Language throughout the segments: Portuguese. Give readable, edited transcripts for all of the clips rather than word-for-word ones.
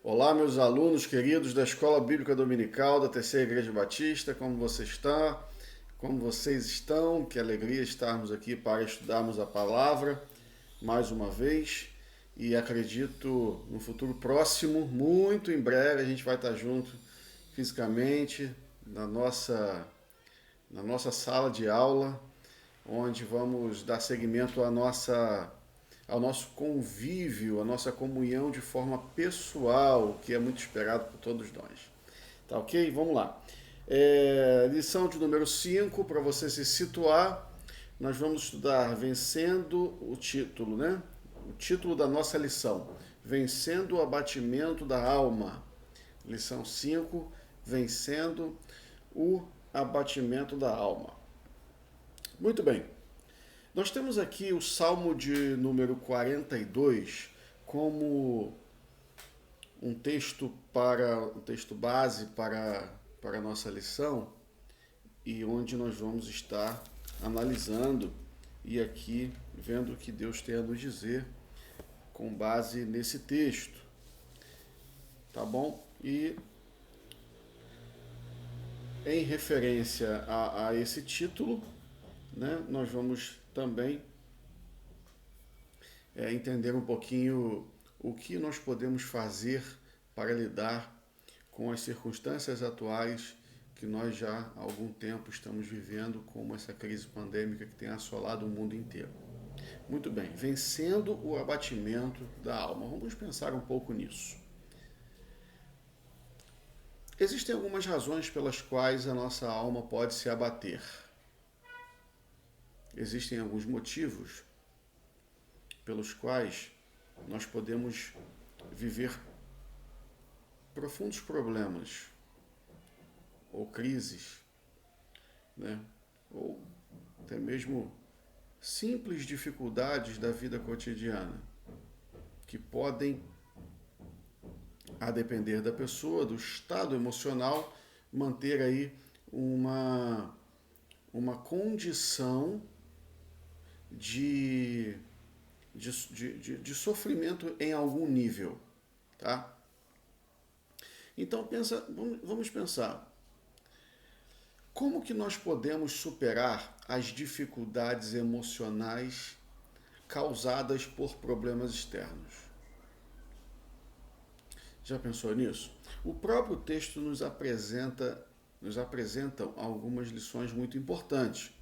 Olá, meus alunos queridos da Escola Bíblica Dominical da Terceira Igreja Batista, como você está? Como vocês estão? Que alegria estarmos aqui para estudarmos a palavra mais uma vez. E acredito no futuro próximo, muito em breve, a gente vai estar junto fisicamente na nossa sala de aula, onde vamos dar seguimento ao nosso convívio, à nossa comunhão de forma pessoal, que é muito esperado por todos nós. Tá ok? Vamos lá. Lição de número 5, para você se situar, nós vamos estudar vencendo o título, né? O título da nossa lição, Vencendo o Abatimento da Alma. Lição 5, Vencendo o Abatimento da Alma. Muito bem. Nós temos aqui o Salmo de número 42 como um texto base para a nossa lição e onde nós vamos estar analisando e aqui vendo o que Deus tem a nos dizer com base nesse texto. Tá bom? E em referência a esse título, né, nós vamos também entender um pouquinho o que nós podemos fazer para lidar com as circunstâncias atuais que nós já há algum tempo estamos vivendo, como essa crise pandêmica que tem assolado o mundo inteiro. Muito bem, vencendo o abatimento da alma. Vamos pensar um pouco nisso. Existem algumas razões pelas quais a nossa alma pode se abater. Existem alguns motivos pelos quais nós podemos viver profundos problemas ou crises, né? Ou até mesmo simples dificuldades da vida cotidiana que podem, a depender da pessoa, do estado emocional, manter aí uma condição de sofrimento em algum nível, tá? Então vamos pensar, como que nós podemos superar as dificuldades emocionais causadas por problemas externos? Já pensou nisso? O próprio texto nos apresentam algumas lições muito importantes.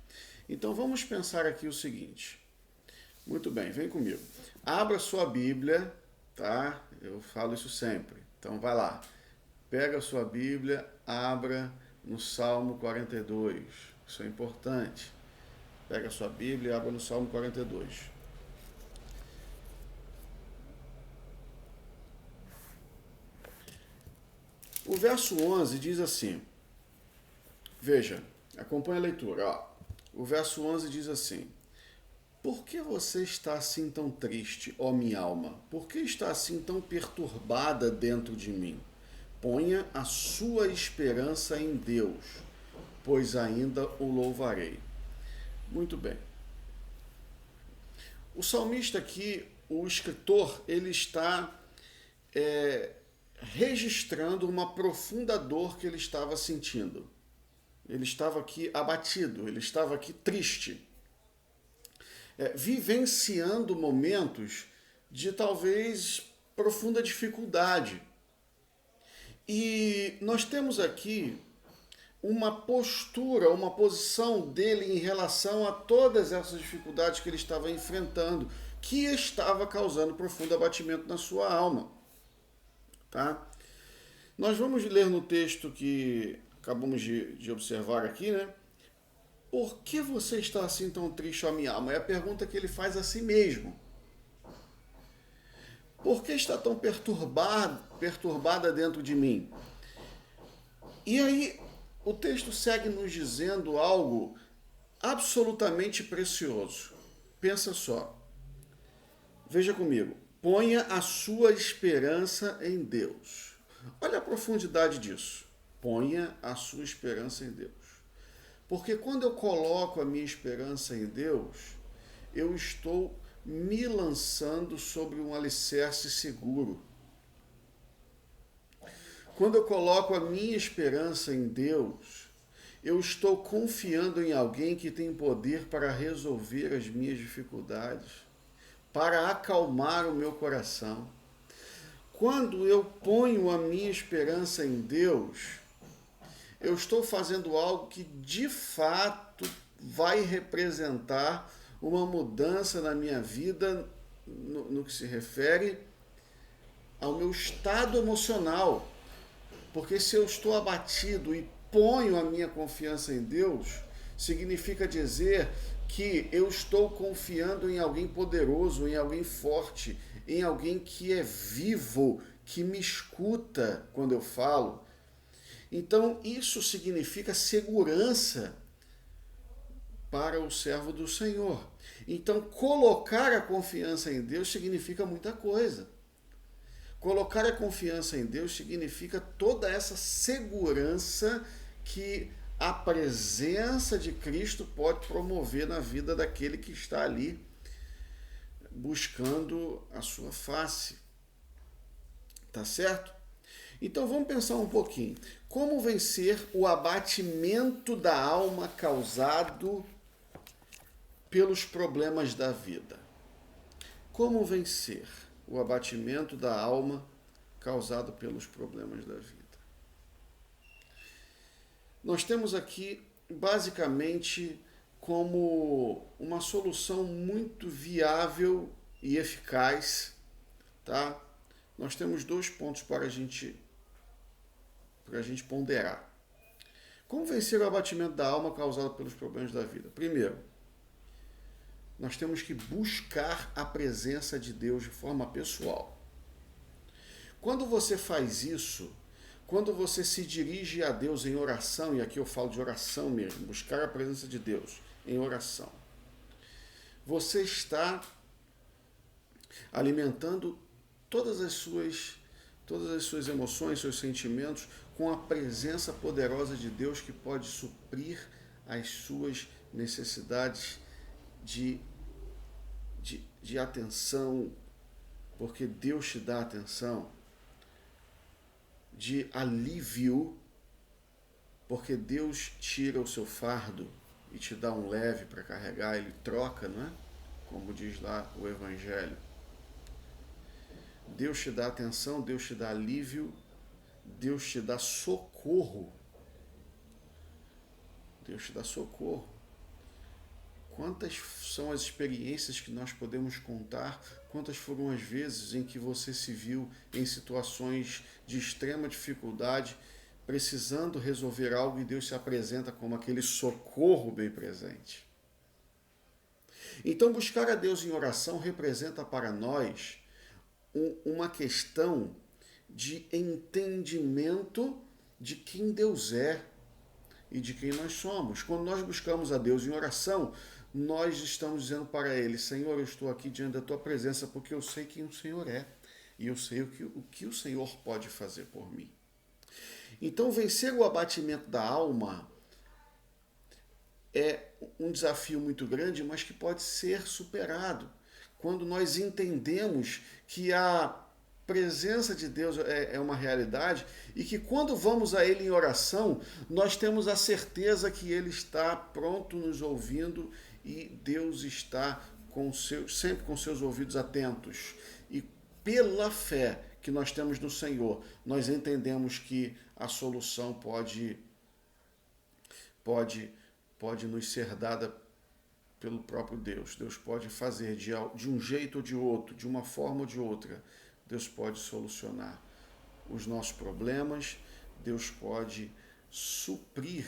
Então vamos pensar aqui o seguinte. Muito bem, vem comigo. Abra sua Bíblia, tá? Eu falo isso sempre. Então vai lá. Pega a sua Bíblia, abra no Salmo 42. Isso é importante. Pega a sua Bíblia e abra no Salmo 42. O verso 11 diz assim, veja, acompanha a leitura. Ó. O verso 11 diz assim, por que você está assim tão triste, ó minha alma? Por que está assim tão perturbada dentro de mim? Ponha a sua esperança em Deus, pois ainda o louvarei. Muito bem. O salmista aqui, o escritor, ele está registrando uma profunda dor que ele estava sentindo. Ele estava aqui abatido, ele estava aqui triste. Vivenciando momentos de talvez profunda dificuldade. E nós temos aqui uma postura, uma posição dele em relação a todas essas dificuldades que ele estava enfrentando, que estava causando profundo abatimento na sua alma. Tá? Nós vamos ler no texto que acabamos de observar aqui, né? Por que você está assim tão triste, ó minha alma? É a pergunta que ele faz a si mesmo. Por que está tão perturbada dentro de mim? E aí o texto segue nos dizendo algo absolutamente precioso. Pensa só. Veja comigo. Ponha a sua esperança em Deus. Olha a profundidade disso. Ponha a sua esperança em Deus. Porque quando eu coloco a minha esperança em Deus, eu estou me lançando sobre um alicerce seguro. Quando eu coloco a minha esperança em Deus, eu estou confiando em alguém que tem poder para resolver as minhas dificuldades, para acalmar o meu coração. Quando eu ponho a minha esperança em Deus, eu estou fazendo algo que de fato vai representar uma mudança na minha vida no que se refere ao meu estado emocional. Porque se eu estou abatido e ponho a minha confiança em Deus, significa dizer que eu estou confiando em alguém poderoso, em alguém forte, em alguém que é vivo, que me escuta quando eu falo. Então, isso significa segurança para o servo do Senhor. Então, colocar a confiança em Deus significa muita coisa. Colocar a confiança em Deus significa toda essa segurança que a presença de Cristo pode promover na vida daquele que está ali buscando a sua face. Tá certo? Então vamos pensar um pouquinho. Como vencer o abatimento da alma causado pelos problemas da vida? Como vencer o abatimento da alma causado pelos problemas da vida? Nós temos aqui basicamente como uma solução muito viável e eficaz, tá? Nós temos 2 pontos para a gente ponderar. Como vencer o abatimento da alma causado pelos problemas da vida? Primeiro, nós temos que buscar a presença de Deus de forma pessoal. Quando você faz isso, quando você se dirige a Deus em oração, e aqui eu falo de oração mesmo, buscar a presença de Deus em oração, você está alimentando todas as suas emoções, seus sentimentos, com a presença poderosa de Deus que pode suprir as suas necessidades de atenção, porque Deus te dá atenção, de alívio, porque Deus tira o seu fardo e te dá um leve para carregar, ele troca, não é? Como diz lá o Evangelho. Deus te dá atenção, Deus te dá alívio, Deus te dá socorro. Deus te dá socorro. Quantas são as experiências que nós podemos contar? Quantas foram as vezes em que você se viu em situações de extrema dificuldade, precisando resolver algo e Deus se apresenta como aquele socorro bem presente? Então, buscar a Deus em oração representa para nós uma questão de entendimento de quem Deus é e de quem nós somos. Quando nós buscamos a Deus em oração, nós estamos dizendo para Ele: Senhor, eu estou aqui diante da Tua presença porque eu sei quem o Senhor é e eu sei o que o Senhor pode fazer por mim. Então, vencer o abatimento da alma é um desafio muito grande, mas que pode ser superado quando nós entendemos que a presença de Deus é uma realidade e que quando vamos a Ele em oração, nós temos a certeza que Ele está pronto nos ouvindo e Deus está sempre com seus ouvidos atentos. E pela fé que nós temos no Senhor, nós entendemos que a solução pode nos ser dada pelo próprio Deus. Deus pode fazer de um jeito ou de outro, de uma forma ou de outra. Deus pode solucionar os nossos problemas, Deus pode suprir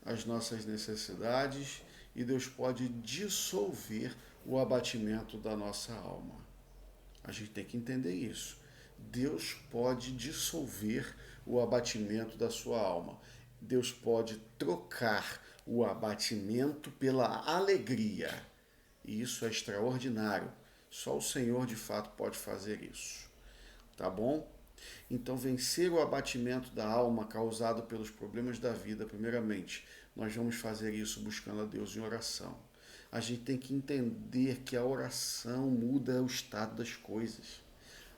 as nossas necessidades e Deus pode dissolver o abatimento da nossa alma. A gente tem que entender isso. Deus pode dissolver o abatimento da sua alma. Deus pode trocar o abatimento pela alegria. E isso é extraordinário. Só o Senhor, de fato, pode fazer isso. Tá bom? Então, vencer o abatimento da alma causado pelos problemas da vida, primeiramente, nós vamos fazer isso buscando a Deus em oração. A gente tem que entender que a oração muda o estado das coisas.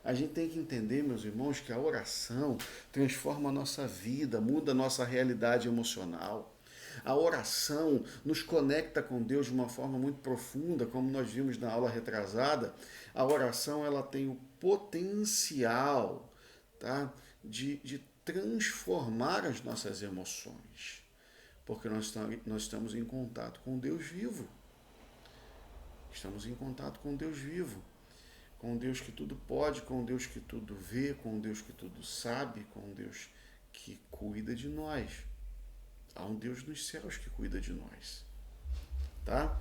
A gente tem que entender, meus irmãos, que a oração transforma a nossa vida, muda a nossa realidade emocional. A oração nos conecta com Deus de uma forma muito profunda, como nós vimos na aula retrasada. A oração ela tem o potencial, tá, de transformar as nossas emoções, porque nós estamos em contato com Deus vivo. Estamos em contato com Deus vivo, com Deus que tudo pode, com Deus que tudo vê, com Deus que tudo sabe, com Deus que cuida de nós. Há um Deus nos céus que cuida de nós. Tá?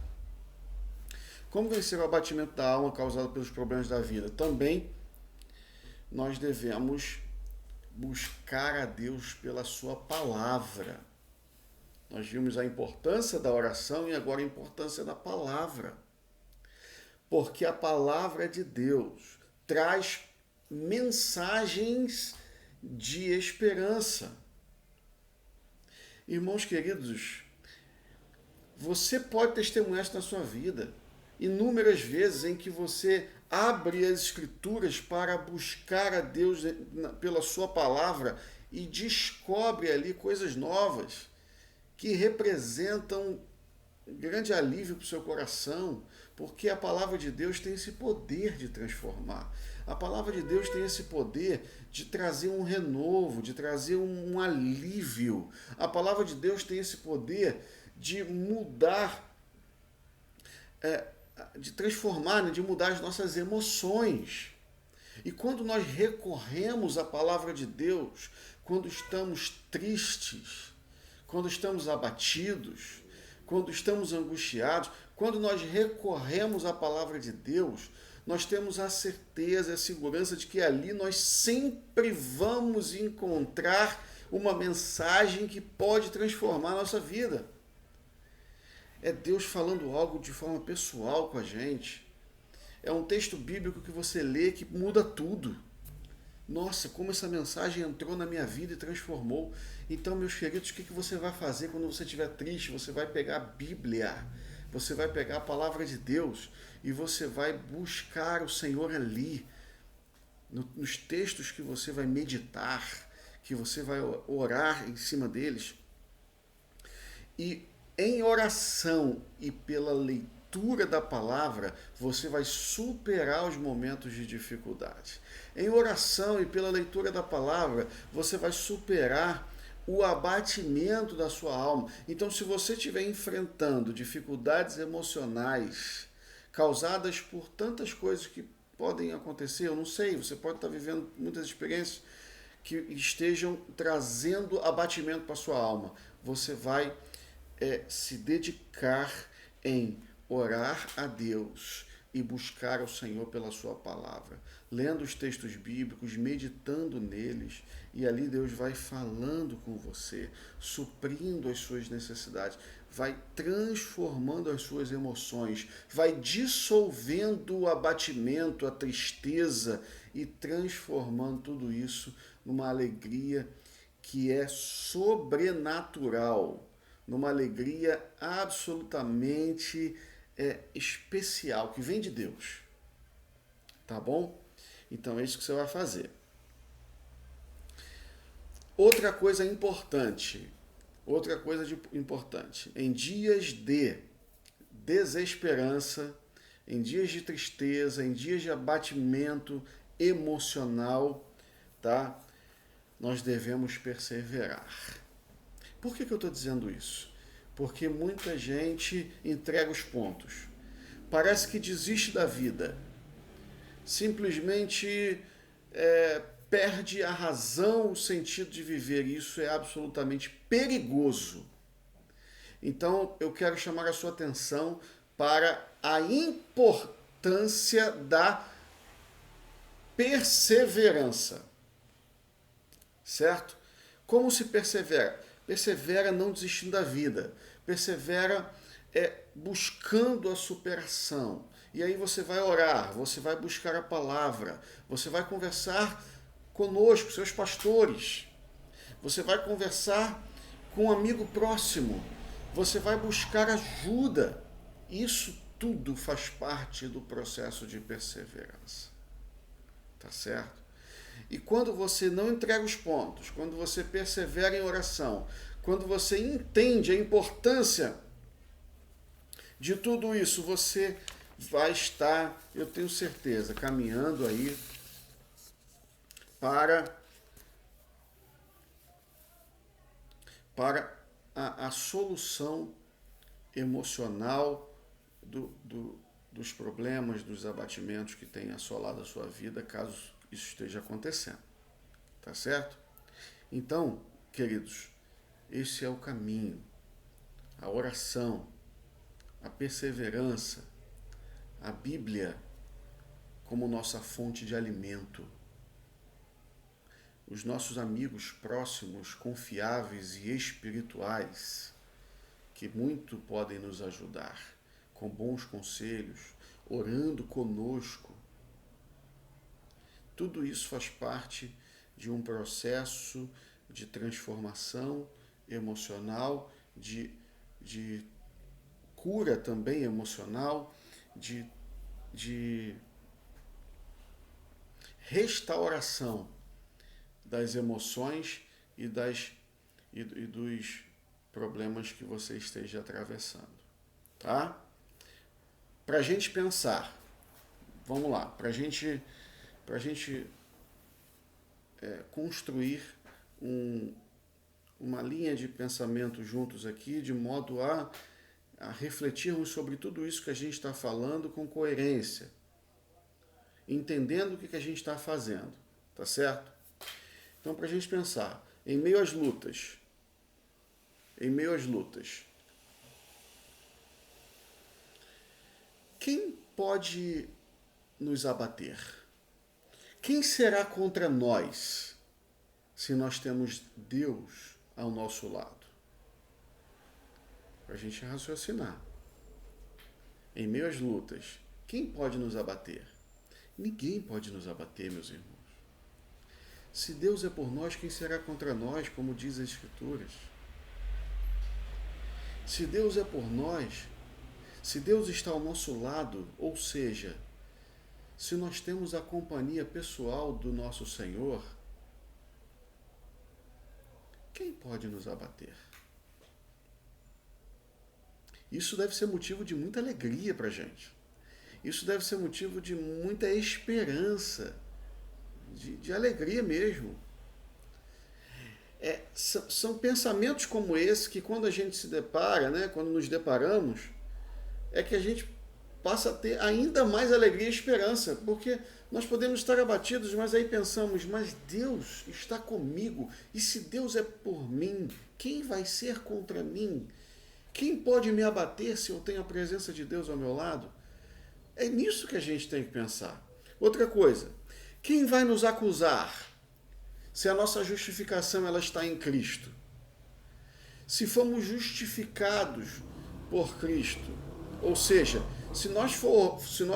Como vencer o abatimento da alma causado pelos problemas da vida? Também nós devemos buscar a Deus pela sua palavra. Nós vimos a importância da oração e agora a importância da palavra. Porque a palavra de Deus traz mensagens de esperança. Irmãos queridos, você pode testemunhar isso na sua vida. Inúmeras vezes em que você abre as Escrituras para buscar a Deus pela sua palavra e descobre ali coisas novas que representam um grande alívio para o seu coração, porque a palavra de Deus tem esse poder de transformar. A palavra de Deus tem esse poder de trazer um renovo, de trazer um alívio. A palavra de Deus tem esse poder de mudar, de transformar, né, de mudar as nossas emoções. E quando nós recorremos à palavra de Deus, quando estamos tristes, quando estamos abatidos, quando estamos angustiados, quando nós recorremos à palavra de Deus, nós temos a certeza, a segurança de que ali nós sempre vamos encontrar uma mensagem que pode transformar a nossa vida. É Deus falando algo de forma pessoal com a gente. É um texto bíblico que você lê que muda tudo. Nossa, como essa mensagem entrou na minha vida e transformou. Então, meus queridos, o que você vai fazer quando você estiver triste? Você vai pegar a Bíblia, você vai pegar a palavra de Deus e você vai buscar o Senhor ali, nos textos que você vai meditar, que você vai orar em cima deles. E em oração e pela leitura da palavra, você vai superar os momentos de dificuldade. Em oração e pela leitura da palavra, você vai superar o abatimento da sua alma. Então, se você estiver enfrentando dificuldades emocionais causadas por tantas coisas que podem acontecer, eu não sei, você pode estar vivendo muitas experiências que estejam trazendo abatimento para a sua alma. Você vai se dedicar em orar a Deus e buscar ao Senhor pela sua palavra, lendo os textos bíblicos, meditando neles, e ali Deus vai falando com você, suprindo as suas necessidades, vai transformando as suas emoções, vai dissolvendo o abatimento, a tristeza e transformando tudo isso numa alegria que é sobrenatural, numa alegria absolutamente especial, que vem de Deus. Tá bom? Então é isso que você vai fazer. Outra coisa importante, em dias de desesperança, em dias de tristeza, em dias de abatimento emocional, tá? Nós devemos perseverar. Por que eu estou dizendo isso? Porque muita gente entrega os pontos. Parece que desiste da vida. Simplesmente perde a razão, o sentido de viver. Isso é absolutamente perigoso. Então, eu quero chamar a sua atenção para a importância da perseverança. Certo? Como se persevera? Persevera não desistindo da vida. Persevera buscando a superação. E aí você vai orar, você vai buscar a palavra, você vai conversar conosco, seus pastores. Você vai conversar com um amigo próximo. Você vai buscar ajuda. Isso tudo faz parte do processo de perseverança. tá certo? E quando você não entrega os pontos, quando você persevera em oração, quando você entende a importância de tudo isso, você vai estar, eu tenho certeza, caminhando aí para, para a solução emocional dos problemas, dos abatimentos que tem assolado a sua vida, caso isso esteja acontecendo. Tá certo? Então, queridos, esse é o caminho. A oração, a perseverança, a Bíblia como nossa fonte de alimento. Os nossos amigos próximos, confiáveis e espirituais, que muito podem nos ajudar, com bons conselhos, orando conosco. Tudo isso faz parte de um processo de transformação emocional, de cura também emocional, de restauração das emoções e dos problemas que você esteja atravessando. Tá? Para a gente pensar, vamos lá, para a gente construir uma linha de pensamento juntos aqui, de modo a refletirmos sobre tudo isso que a gente está falando com coerência, entendendo o que a gente está fazendo, tá certo? Então, para a gente pensar, em meio às lutas, quem pode nos abater? Quem será contra nós se nós temos Deus ao nosso lado? Para a gente raciocinar. Em meio às lutas, quem pode nos abater? Ninguém pode nos abater, meus irmãos. Se Deus é por nós, quem será contra nós, como diz as Escrituras? Se Deus é por nós, se Deus está ao nosso lado, ou seja, se nós temos a companhia pessoal do nosso Senhor, quem pode nos abater? Isso deve ser motivo de muita alegria para a gente. Isso deve ser motivo de muita esperança, de alegria mesmo. São pensamentos como esse que quando a gente se depara, né, quando nos deparamos, é que a gente passa a ter ainda mais alegria e esperança, porque nós podemos estar abatidos, mas aí pensamos, mas Deus está comigo, e se Deus é por mim, quem vai ser contra mim? Quem pode me abater se eu tenho a presença de Deus ao meu lado? É nisso que a gente tem que pensar. Outra coisa, quem vai nos acusar se a nossa justificação ela está em Cristo? Se fomos justificados por Cristo, ou seja, se nós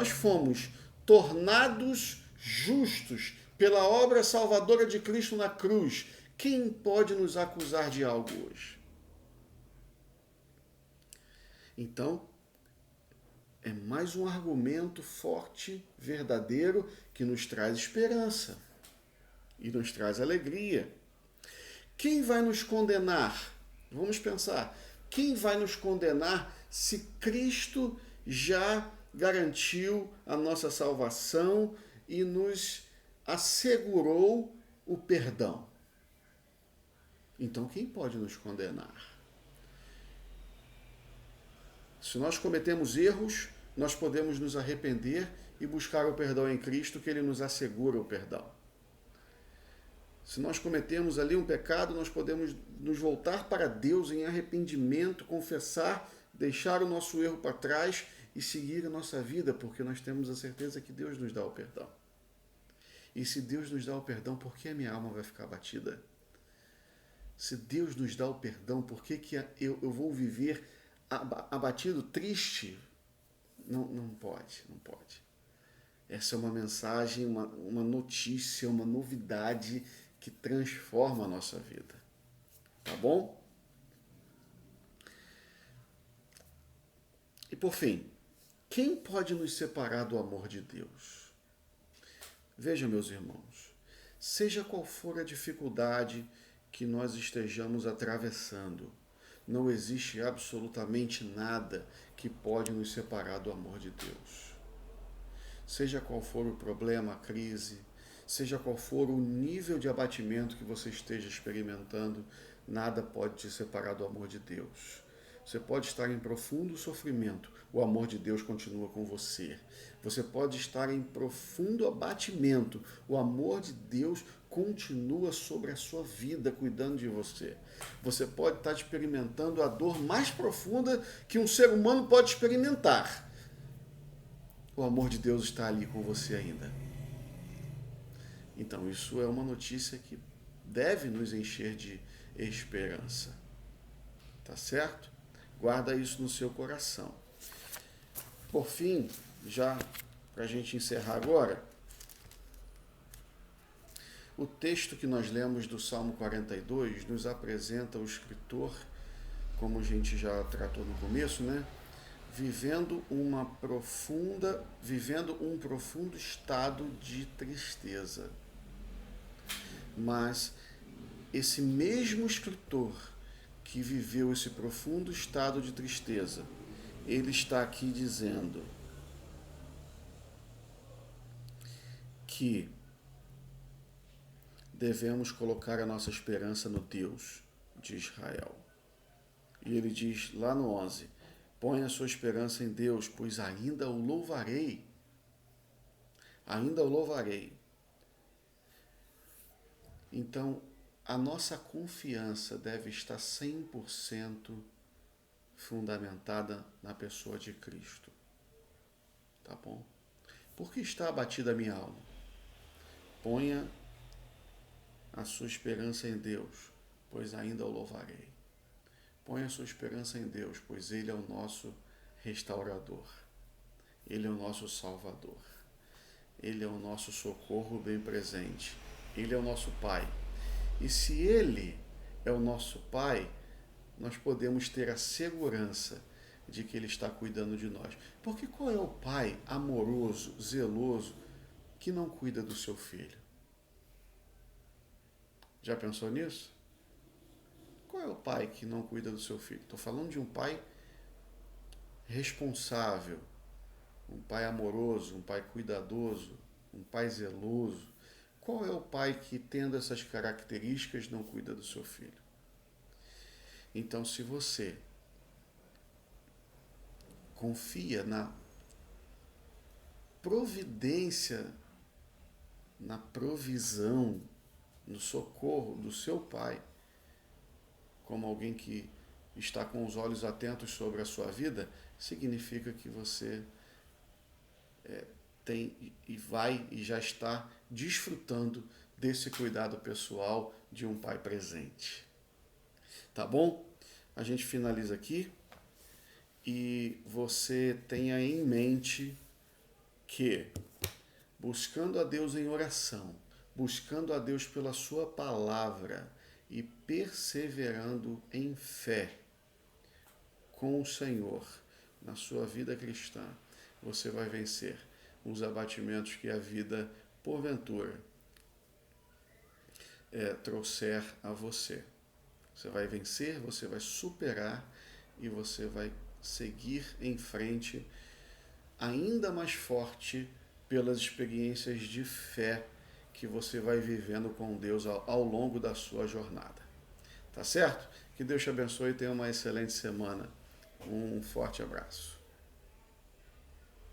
fomos tornados justos pela obra salvadora de Cristo na cruz, quem pode nos acusar de algo hoje? Então, é mais um argumento forte, verdadeiro, que nos traz esperança e nos traz alegria. Quem vai nos condenar? Vamos pensar. Quem vai nos condenar se Cristo já garantiu a nossa salvação e nos assegurou o perdão? Então, quem pode nos condenar? Se nós cometemos erros, nós podemos nos arrepender e buscar o perdão em Cristo, que Ele nos assegura o perdão. Se nós cometemos ali um pecado, nós podemos nos voltar para Deus em arrependimento, confessar, deixar o nosso erro para trás e seguir a nossa vida, porque nós temos a certeza que Deus nos dá o perdão. E se Deus nos dá o perdão, por que a minha alma vai ficar abatida? Se Deus nos dá o perdão, por que eu vou viver abatido, triste? Não pode. Essa é uma mensagem, uma notícia, uma novidade que transforma a nossa vida. Tá bom? E por fim, quem pode nos separar do amor de Deus? Veja, meus irmãos, seja qual for a dificuldade que nós estejamos atravessando, não existe absolutamente nada que pode nos separar do amor de Deus. Seja qual for o problema, a crise, seja qual for o nível de abatimento que você esteja experimentando, nada pode te separar do amor de Deus. Você pode estar em profundo sofrimento, o amor de Deus continua com você. Você pode estar em profundo abatimento, o amor de Deus continua sobre a sua vida, cuidando de você. Você pode estar experimentando a dor mais profunda que um ser humano pode experimentar. O amor de Deus está ali com você ainda. Então, isso é uma notícia que deve nos encher de esperança. Tá certo? Guarda isso no seu coração. Por fim, já para a gente encerrar agora, o texto que nós lemos do Salmo 42 nos apresenta o escritor, como a gente já tratou no começo, né? Vivendo um profundo estado de tristeza. Mas esse mesmo escritor que viveu esse profundo estado de tristeza, ele está aqui dizendo que devemos colocar a nossa esperança no Deus de Israel. E ele diz lá no 11, põe a sua esperança em Deus, pois ainda o louvarei. Ainda o louvarei. Então, a nossa confiança deve estar 100% fundamentada na pessoa de Cristo. Tá bom? Por que está abatida a minha alma? Ponha a sua esperança em Deus, pois ainda o louvarei. Ponha a sua esperança em Deus, pois Ele é o nosso restaurador. Ele é o nosso salvador. Ele é o nosso socorro bem presente. Ele é o nosso Pai. E se Ele é o nosso Pai, nós podemos ter a segurança de que Ele está cuidando de nós. Porque qual é o pai amoroso, zeloso, que não cuida do seu filho? Já pensou nisso? Qual é o pai que não cuida do seu filho? Estou falando de um pai responsável, um pai amoroso, um pai cuidadoso, um pai zeloso. Qual é o pai que, tendo essas características, não cuida do seu filho? Então, se você confia na providência, na provisão, no socorro do seu pai, como alguém que está com os olhos atentos sobre a sua vida, significa que você tem e vai e já está desfrutando desse cuidado pessoal de um pai presente. Tá bom? A gente finaliza aqui e você tenha em mente que, buscando a Deus em oração, buscando a Deus pela sua palavra e perseverando em fé com o Senhor na sua vida cristã, você vai vencer os abatimentos que a vida, porventura, trouxer a você. Você vai vencer, você vai superar e você vai seguir em frente ainda mais forte pelas experiências de fé que você vai vivendo com Deus ao longo da sua jornada. Tá certo? Que Deus te abençoe e tenha uma excelente semana. Um forte abraço.